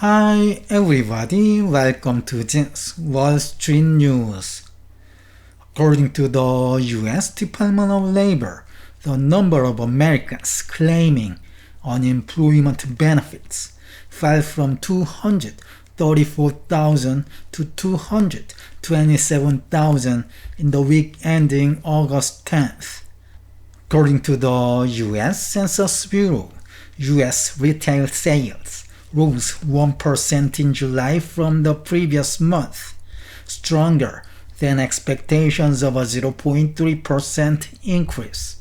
Hi everybody, welcome to this Wall Street News. According to the US Department of Labor, the number of Americans claiming unemployment benefits fell from 234,000 to 227,000 in the week ending August 10th. According to the US Census Bureau, US retail sales rose 1% in July from the previous month, stronger than expectations of a 0.3% increase.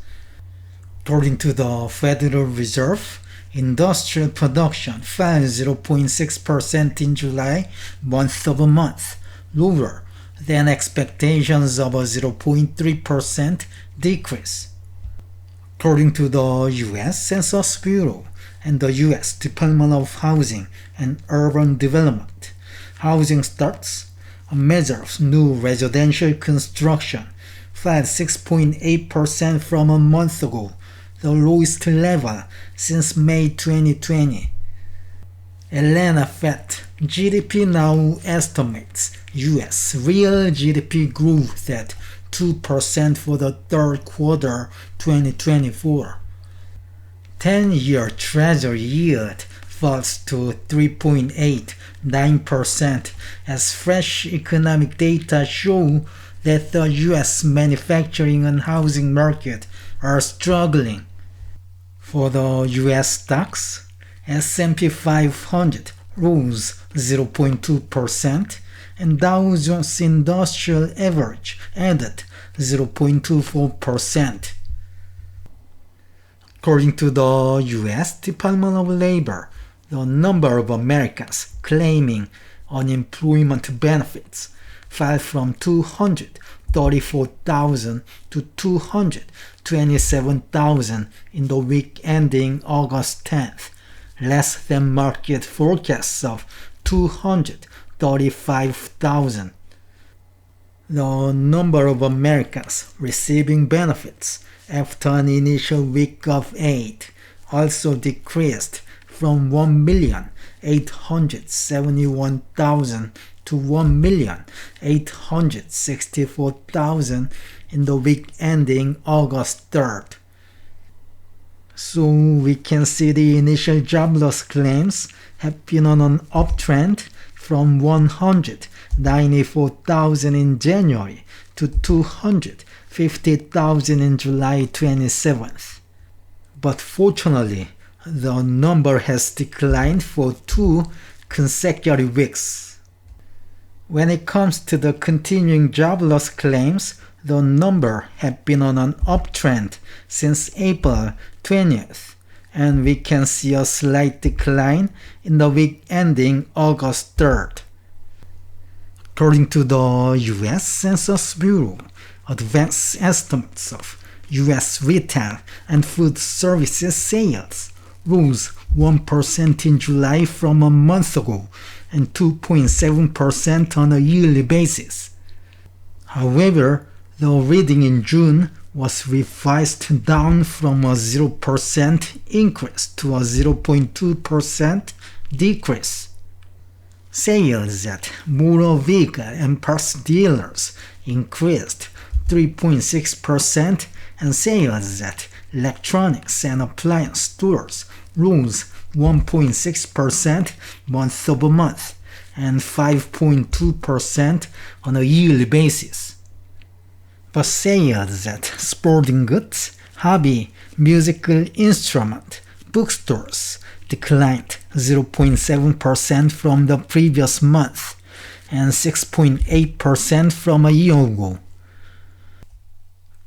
According to the Federal Reserve, industrial production fell 0.6% in July, month-over-month, lower than expectations of a 0.3% decrease. According to the U.S. Census Bureau and the U.S. Department of Housing and Urban Development, housing starts, a measure of new residential construction, fell 6.8% from a month ago, the lowest level since May 2020. Atlanta Fed GDPNow estimates U.S. real GDP growth at 2% for the third quarter 2024. 10-year Treasury yield falls to 3.89% as fresh economic data show that the U.S. manufacturing and housing market are struggling. For the U.S. stocks, S&P 500 rose 0.2% and Dow Jones Industrial Average added 0.24%. According to the U.S. Department of Labor, the number of Americans claiming unemployment benefits fell from 234,000 to 227,000 in the week ending August 10th, less than market forecasts of 235,000. The number of Americans receiving benefits after an initial week of aid also decreased from 1,871,000 to 1,864,000 in the week ending August 3rd. So we can see the initial jobless claims have been on an uptrend from 194,000 in January to 250,000 in July 27th. But fortunately, the number has declined for 2 consecutive weeks. When it comes to the continuing jobless claims, the number had been on an uptrend since April 20th, and we can see a slight decline in the week ending August 3rd. According to the U.S. Census Bureau, advanced estimates of U.S. retail and food services sales rose 1% in July from a month ago and 2.7% on a yearly basis. However, the reading in June was revised down from a 0% increase to a 0.2% decrease. Sales at motor vehicle and parts dealers increased 3.6%, and sales at electronics and appliance stores rose 1.6% month-over-month and 5.2% on a yearly basis. But sales at sporting goods, hobby, musical instrument, bookstores declined 0.7% from the previous month and 6.8% from a year ago.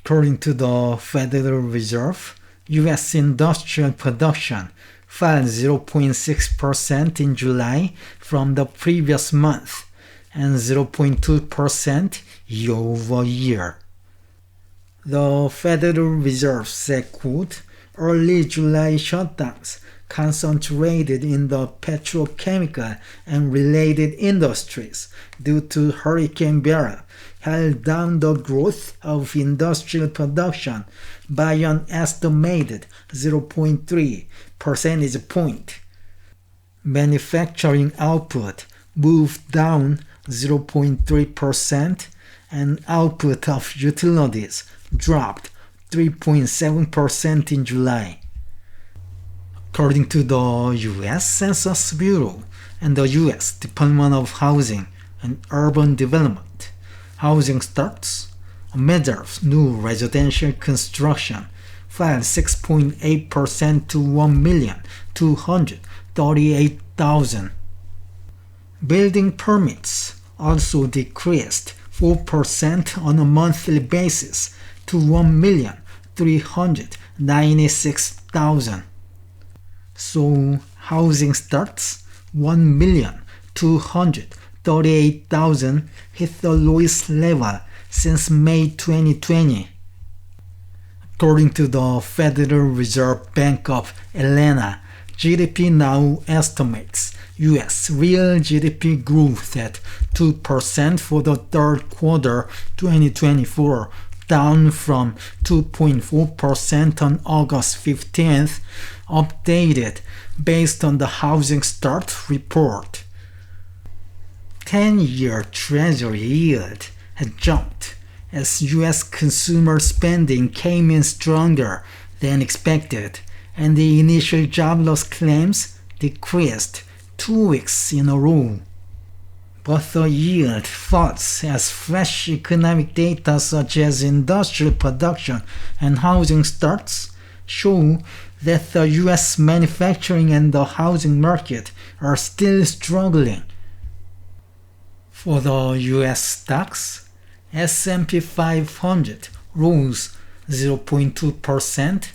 According to the Federal Reserve, U.S. industrial production fell 0.6% in July from the previous month and 0.2% year-over-year. The Federal Reserve said, quote, early July shutdowns concentrated in the petrochemical and related industries due to Hurricane Beryl held down the growth of industrial production by an estimated 0.3 percentage point. manufacturing output moved down 0.3% and output of utilities dropped 3.7% in July. According to the U.S. Census Bureau and the U.S. Department of Housing and Urban Development, housing starts, a measure of new residential construction, fell 6.8% to 1,238,000. Building permits also decreased 4% on a monthly basis to 1,396,000. So housing starts 1,238,000 hit the lowest level since May 2020. According to the Federal Reserve Bank of Atlanta, GDPNow estimates U.S. real GDP growth at 2% for the third quarter 2024, down from 2.4% on August 15th, updated based on the housing start report. 10-year Treasury yield had jumped as U.S. consumer spending came in stronger than expected, and the initial jobless claims decreased 2 weeks in a row. But the yield falls as fresh economic data such as industrial production and housing starts show that the U.S. manufacturing and the housing market are still struggling. For the U.S. stocks, S&P 500 rose 0.2%,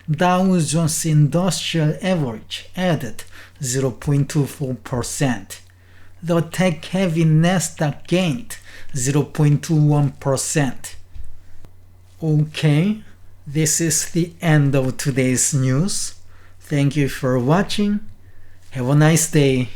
Dow Jones Industrial Average added 0.24%. The tech-heavy Nasdaq gained 0.21%. Okay, this is the end of today's news. Thank you for watching. Have a nice day.